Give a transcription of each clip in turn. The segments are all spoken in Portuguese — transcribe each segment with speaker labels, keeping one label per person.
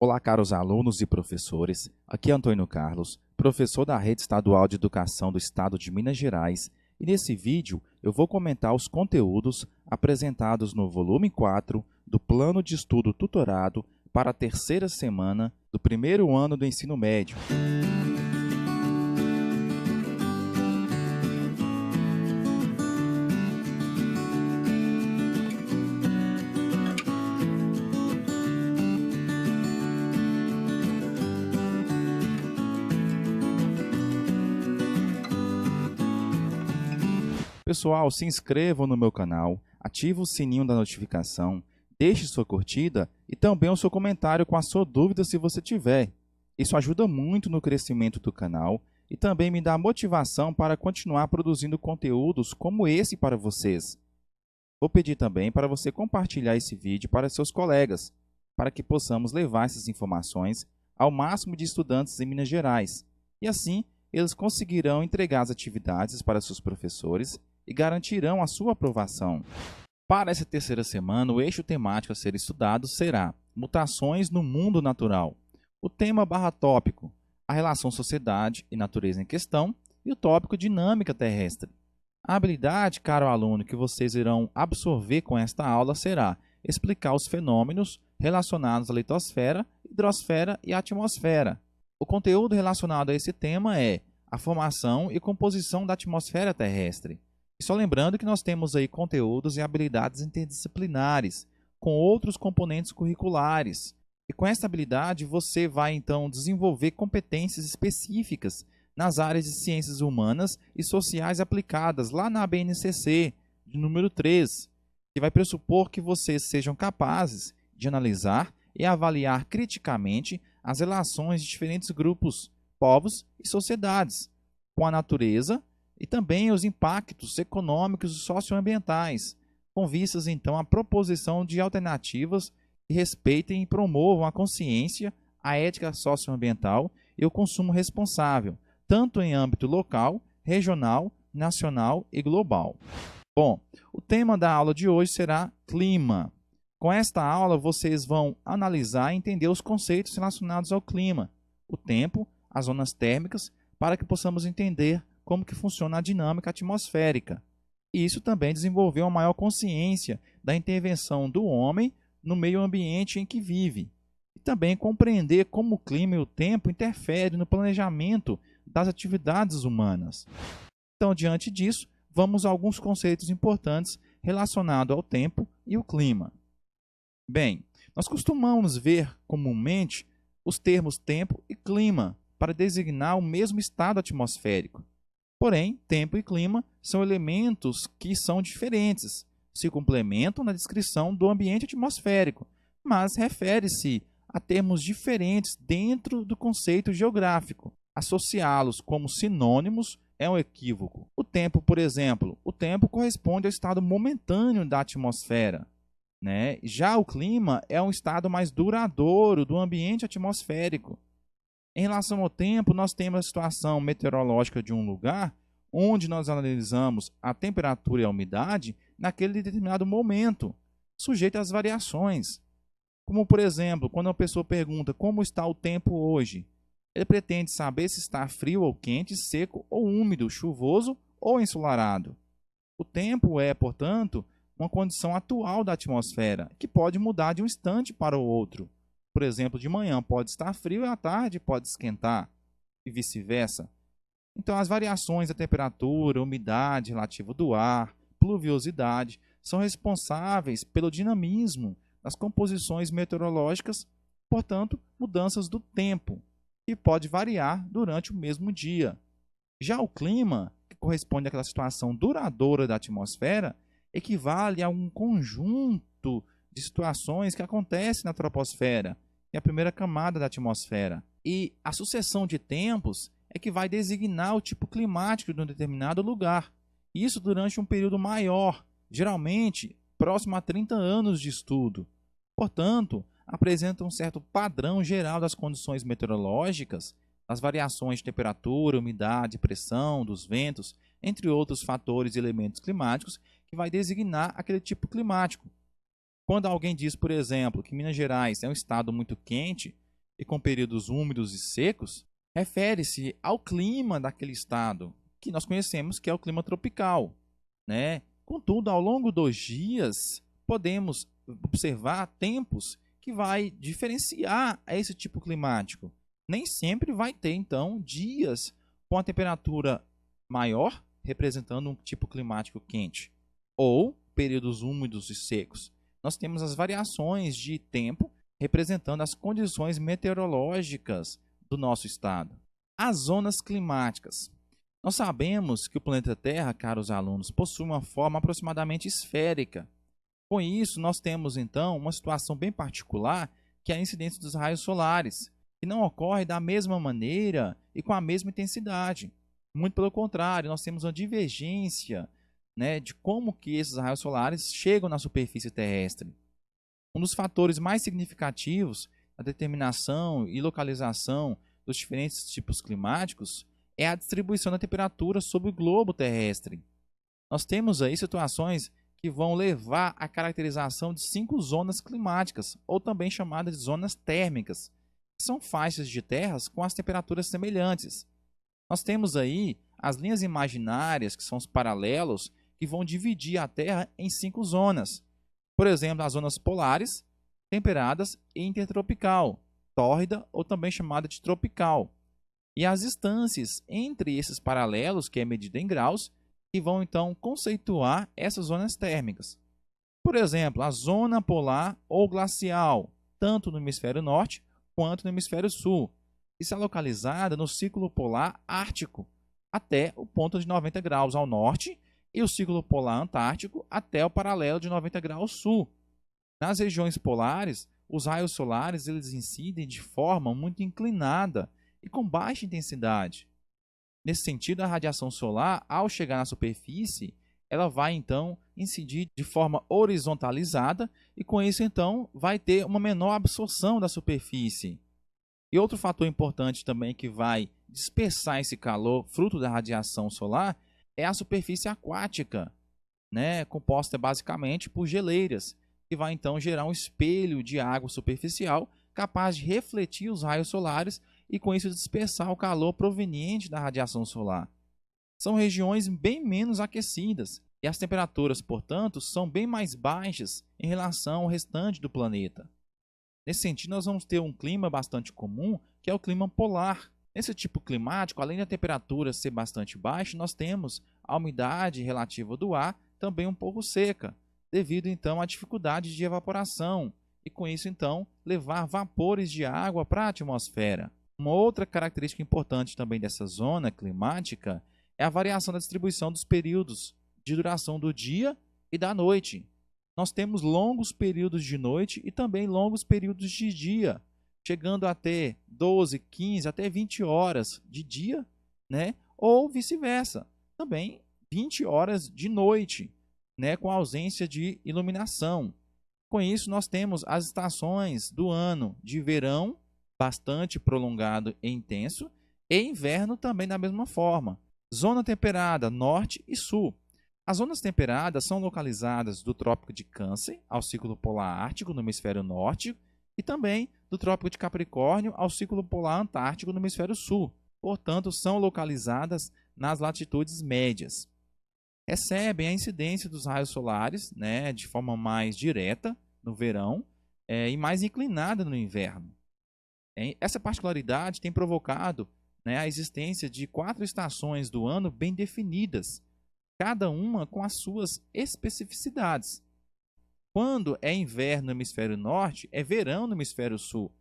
Speaker 1: Olá, caros alunos e professores. Aqui é Antônio Carlos, professor da Rede Estadual de Educação do Estado de Minas Gerais, e nesse vídeo eu vou comentar os conteúdos apresentados no volume 4 do Plano de Estudo Tutorado para a terceira semana do primeiro ano do ensino médio. Pessoal, se inscrevam no meu canal, ative o sininho da notificação, deixe sua curtida e também o seu comentário com a sua dúvida se você tiver. Isso ajuda muito no crescimento do canal e também me dá motivação para continuar produzindo conteúdos como esse para vocês. Vou pedir também para você compartilhar esse vídeo para seus colegas, para que possamos levar essas informações ao máximo de estudantes em Minas Gerais. E assim, eles conseguirão entregar as atividades para seus professores e garantirão a sua aprovação. Para essa terceira semana, o eixo temático a ser estudado será Mutações no Mundo Natural. O tema /tópico, a relação sociedade e natureza em questão, e o tópico Dinâmica Terrestre. A habilidade, caro aluno, que vocês irão absorver com esta aula será explicar os fenômenos relacionados à litosfera, hidrosfera e atmosfera. O conteúdo relacionado a esse tema é a formação e composição da atmosfera terrestre. E só lembrando que nós temos aí conteúdos e habilidades interdisciplinares, com outros componentes curriculares. E com essa habilidade você vai então desenvolver competências específicas nas áreas de ciências humanas e sociais aplicadas lá na ABNCC, de número 3, que vai pressupor que vocês sejam capazes de analisar e avaliar criticamente as relações de diferentes grupos, povos e sociedades com a natureza e também os impactos econômicos e socioambientais, com vistas então à proposição de alternativas que respeitem e promovam a consciência, a ética socioambiental e o consumo responsável, tanto em âmbito local, regional, nacional e global. Bom, o tema da aula de hoje será clima. Com esta aula, vocês vão analisar e entender os conceitos relacionados ao clima, o tempo, as zonas térmicas, para que possamos entender como que funciona a dinâmica atmosférica. E isso também desenvolver uma maior consciência da intervenção do homem no meio ambiente em que vive. E também compreender como o clima e o tempo interferem no planejamento das atividades humanas. Então, diante disso, vamos a alguns conceitos importantes relacionados ao tempo e o clima. Bem, nós costumamos ver comumente os termos tempo e clima para designar o mesmo estado atmosférico. Porém, tempo e clima são elementos que são diferentes, se complementam na descrição do ambiente atmosférico, mas refere-se a termos diferentes dentro do conceito geográfico. Associá-los como sinônimos é um equívoco. O tempo, por exemplo, o tempo corresponde ao estado momentâneo da atmosfera, né? Já o clima é um estado mais duradouro do ambiente atmosférico. Em relação ao tempo, nós temos a situação meteorológica de um lugar, onde nós analisamos a temperatura e a umidade naquele determinado momento, sujeito às variações. Como, por exemplo, quando uma pessoa pergunta como está o tempo hoje, ele pretende saber se está frio ou quente, seco ou úmido, chuvoso ou ensolarado. O tempo é, portanto, uma condição atual da atmosfera, que pode mudar de um instante para o outro. Por exemplo, de manhã pode estar frio e à tarde pode esquentar, e vice-versa. Então, as variações da temperatura, umidade relativa do ar, pluviosidade, são responsáveis pelo dinamismo das composições meteorológicas, portanto, mudanças do tempo, que pode variar durante o mesmo dia. Já o clima, que corresponde àquela situação duradoura da atmosfera, equivale a um conjunto de situações que acontecem na troposfera, que é a primeira camada da atmosfera. E a sucessão de tempos é que vai designar o tipo climático de um determinado lugar. Isso durante um período maior, geralmente próximo a 30 anos de estudo. Portanto, apresenta um certo padrão geral das condições meteorológicas, das variações de temperatura, umidade, pressão, dos ventos, entre outros fatores e elementos climáticos, que vai designar aquele tipo climático. Quando alguém diz, por exemplo, que Minas Gerais é um estado muito quente, e com períodos úmidos e secos, refere-se ao clima daquele estado, que nós conhecemos que é o clima tropical, né? Contudo, ao longo dos dias, podemos observar tempos que vai diferenciar esse tipo climático. Nem sempre vai ter, então, dias com a temperatura maior, representando um tipo climático quente, ou períodos úmidos e secos. Nós temos as variações de tempo representando as condições meteorológicas do nosso estado. As zonas climáticas. Nós sabemos que o planeta Terra, caros alunos, possui uma forma aproximadamente esférica. Com isso, nós temos então uma situação bem particular, que é a incidência dos raios solares, que não ocorre da mesma maneira e com a mesma intensidade. Muito pelo contrário, nós temos uma divergência, né, de como que esses raios solares chegam na superfície terrestre. Um dos fatores mais significativos na determinação e localização dos diferentes tipos climáticos é a distribuição da temperatura sobre o globo terrestre. Nós temos aí situações que vão levar à caracterização de 5 zonas climáticas, ou também chamadas de zonas térmicas, que são faixas de terras com as temperaturas semelhantes. Nós temos aí as linhas imaginárias, que são os paralelos, que vão dividir a Terra em 5 zonas. Por exemplo, as zonas polares, temperadas e intertropical, tórrida ou também chamada de tropical. E as distâncias entre esses paralelos, que é medida em graus, que vão então conceituar essas zonas térmicas. Por exemplo, a zona polar ou glacial, tanto no hemisfério norte quanto no hemisfério sul, está localizada no círculo polar ártico, até o ponto de 90 graus ao norte, e o círculo polar antártico até o paralelo de 90 graus sul. Nas regiões polares, os raios solares eles incidem de forma muito inclinada e com baixa intensidade. Nesse sentido, a radiação solar, ao chegar na superfície, ela vai então incidir de forma horizontalizada e com isso então vai ter uma menor absorção da superfície. E outro fator importante também que vai dispersar esse calor fruto da radiação solar é a superfície aquática, né, composta basicamente por geleiras, que vai então gerar um espelho de água superficial capaz de refletir os raios solares e com isso dispersar o calor proveniente da radiação solar. São regiões bem menos aquecidas e as temperaturas, portanto, são bem mais baixas em relação ao restante do planeta. Nesse sentido, nós vamos ter um clima bastante comum, que é o clima polar. Nesse tipo climático, além da temperatura ser bastante baixa, nós temos a umidade relativa do ar também um pouco seca, devido então à dificuldade de evaporação e com isso então levar vapores de água para a atmosfera. Uma outra característica importante também dessa zona climática é a variação da distribuição dos períodos de duração do dia e da noite. Nós temos longos períodos de noite e também longos períodos de dia, chegando a ter 12, 15, até 20 horas de dia, né? Ou vice-versa, também 20 horas de noite, né? Com ausência de iluminação. Com isso, nós temos as estações do ano de verão, bastante prolongado e intenso, e inverno também da mesma forma. Zona temperada, norte e sul. As zonas temperadas são localizadas do Trópico de Câncer ao Círculo Polar Ártico no hemisfério norte e também do Trópico de Capricórnio ao Círculo Polar Antártico no hemisfério sul. Portanto, são localizadas nas latitudes médias. Recebem a incidência dos raios solares, né, de forma mais direta no verão e mais inclinada no inverno. Essa particularidade tem provocado, né, a existência de 4 estações do ano bem definidas, cada uma com as suas especificidades. Quando é inverno no hemisfério norte, é verão no hemisfério sul.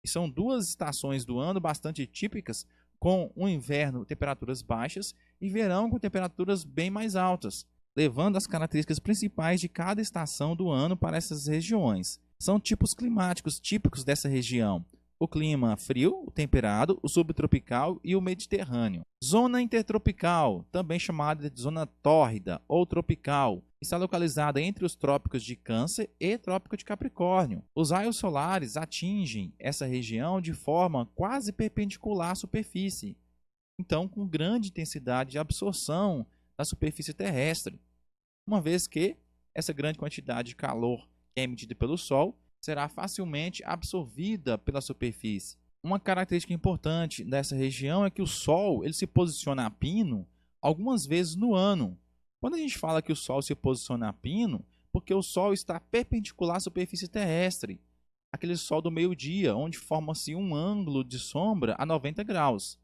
Speaker 1: E são 2 estações do ano bastante típicas, com um inverno com temperaturas baixas e verão com temperaturas bem mais altas, levando as características principais de cada estação do ano para essas regiões. São tipos climáticos típicos dessa região: o clima frio, o temperado, o subtropical e o mediterrâneo. Zona intertropical, também chamada de zona tórrida ou tropical, está localizada entre os trópicos de Câncer e trópico de Capricórnio. Os raios solares atingem essa região de forma quase perpendicular à superfície, então com grande intensidade de absorção da superfície terrestre, uma vez que essa grande quantidade de calor que é emitida pelo Sol será facilmente absorvida pela superfície. Uma característica importante dessa região é que o Sol ele se posiciona a pino algumas vezes no ano. Quando a gente fala que o Sol se posiciona a pino, porque o Sol está perpendicular à superfície terrestre, aquele Sol do meio-dia, onde forma-se um ângulo de sombra a 90 graus.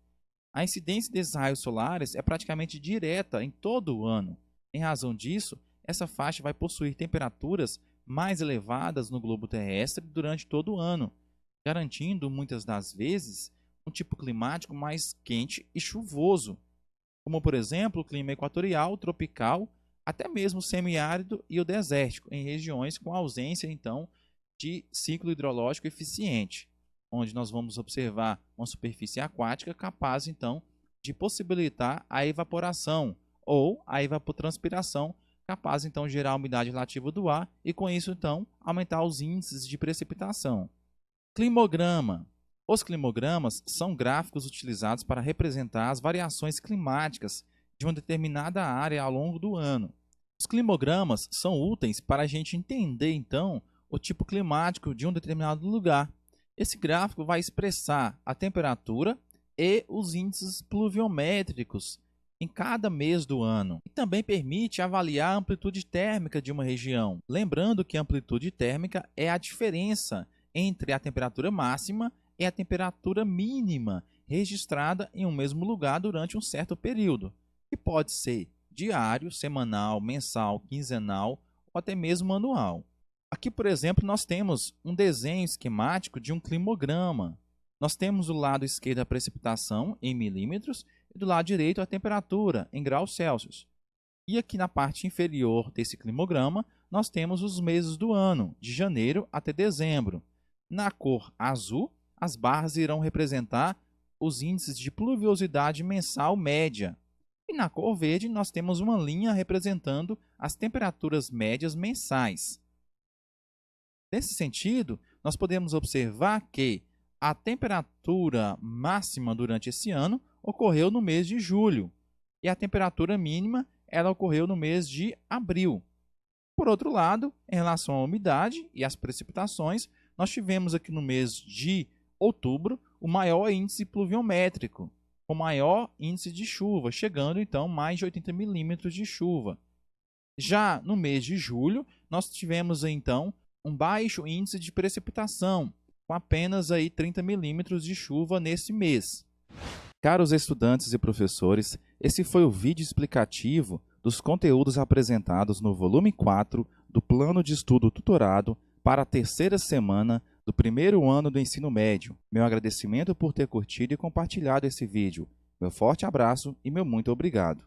Speaker 1: A incidência desses raios solares é praticamente direta em todo o ano. Em razão disso, essa faixa vai possuir temperaturas mais elevadas no globo terrestre durante todo o ano, garantindo muitas das vezes um tipo climático mais quente e chuvoso, como por exemplo o clima equatorial, tropical, até mesmo semiárido e o desértico, em regiões com ausência então de ciclo hidrológico eficiente, onde nós vamos observar uma superfície aquática capaz então de possibilitar a evaporação ou a evapotranspiração, capaz então de gerar a umidade relativa do ar e com isso então aumentar os índices de precipitação. Climograma. Os climogramas são gráficos utilizados para representar as variações climáticas de uma determinada área ao longo do ano. Os climogramas são úteis para a gente entender, então, o tipo climático de um determinado lugar. Esse gráfico vai expressar a temperatura e os índices pluviométricos em cada mês do ano. E também permite avaliar a amplitude térmica de uma região. Lembrando que a amplitude térmica é a diferença entre a temperatura máxima e a temperatura mínima registrada em um mesmo lugar durante um certo período, que pode ser diário, semanal, mensal, quinzenal ou até mesmo anual. Aqui, por exemplo, nós temos um desenho esquemático de um climograma. Nós temos do lado esquerdo a precipitação em milímetros e do lado direito a temperatura em graus Celsius. E aqui na parte inferior desse climograma, nós temos os meses do ano, de janeiro até dezembro. Na cor azul, as barras irão representar os índices de pluviosidade mensal média. E na cor verde, nós temos uma linha representando as temperaturas médias mensais. Nesse sentido, nós podemos observar que a temperatura máxima durante esse ano ocorreu no mês de julho e a temperatura mínima ela ocorreu no mês de abril. Por outro lado, em relação à umidade e às precipitações, nós tivemos aqui no mês de outubro o maior índice pluviométrico, com maior índice de chuva, chegando então mais de 80 milímetros de chuva. Já no mês de julho, nós tivemos então um baixo índice de precipitação, com apenas aí 30 milímetros de chuva nesse mês. Caros estudantes e professores, esse foi o vídeo explicativo dos conteúdos apresentados no volume 4 do Plano de Estudo Tutorado para a terceira semana do primeiro ano do ensino médio. Meu agradecimento por ter curtido e compartilhado esse vídeo. Meu forte abraço e meu muito obrigado.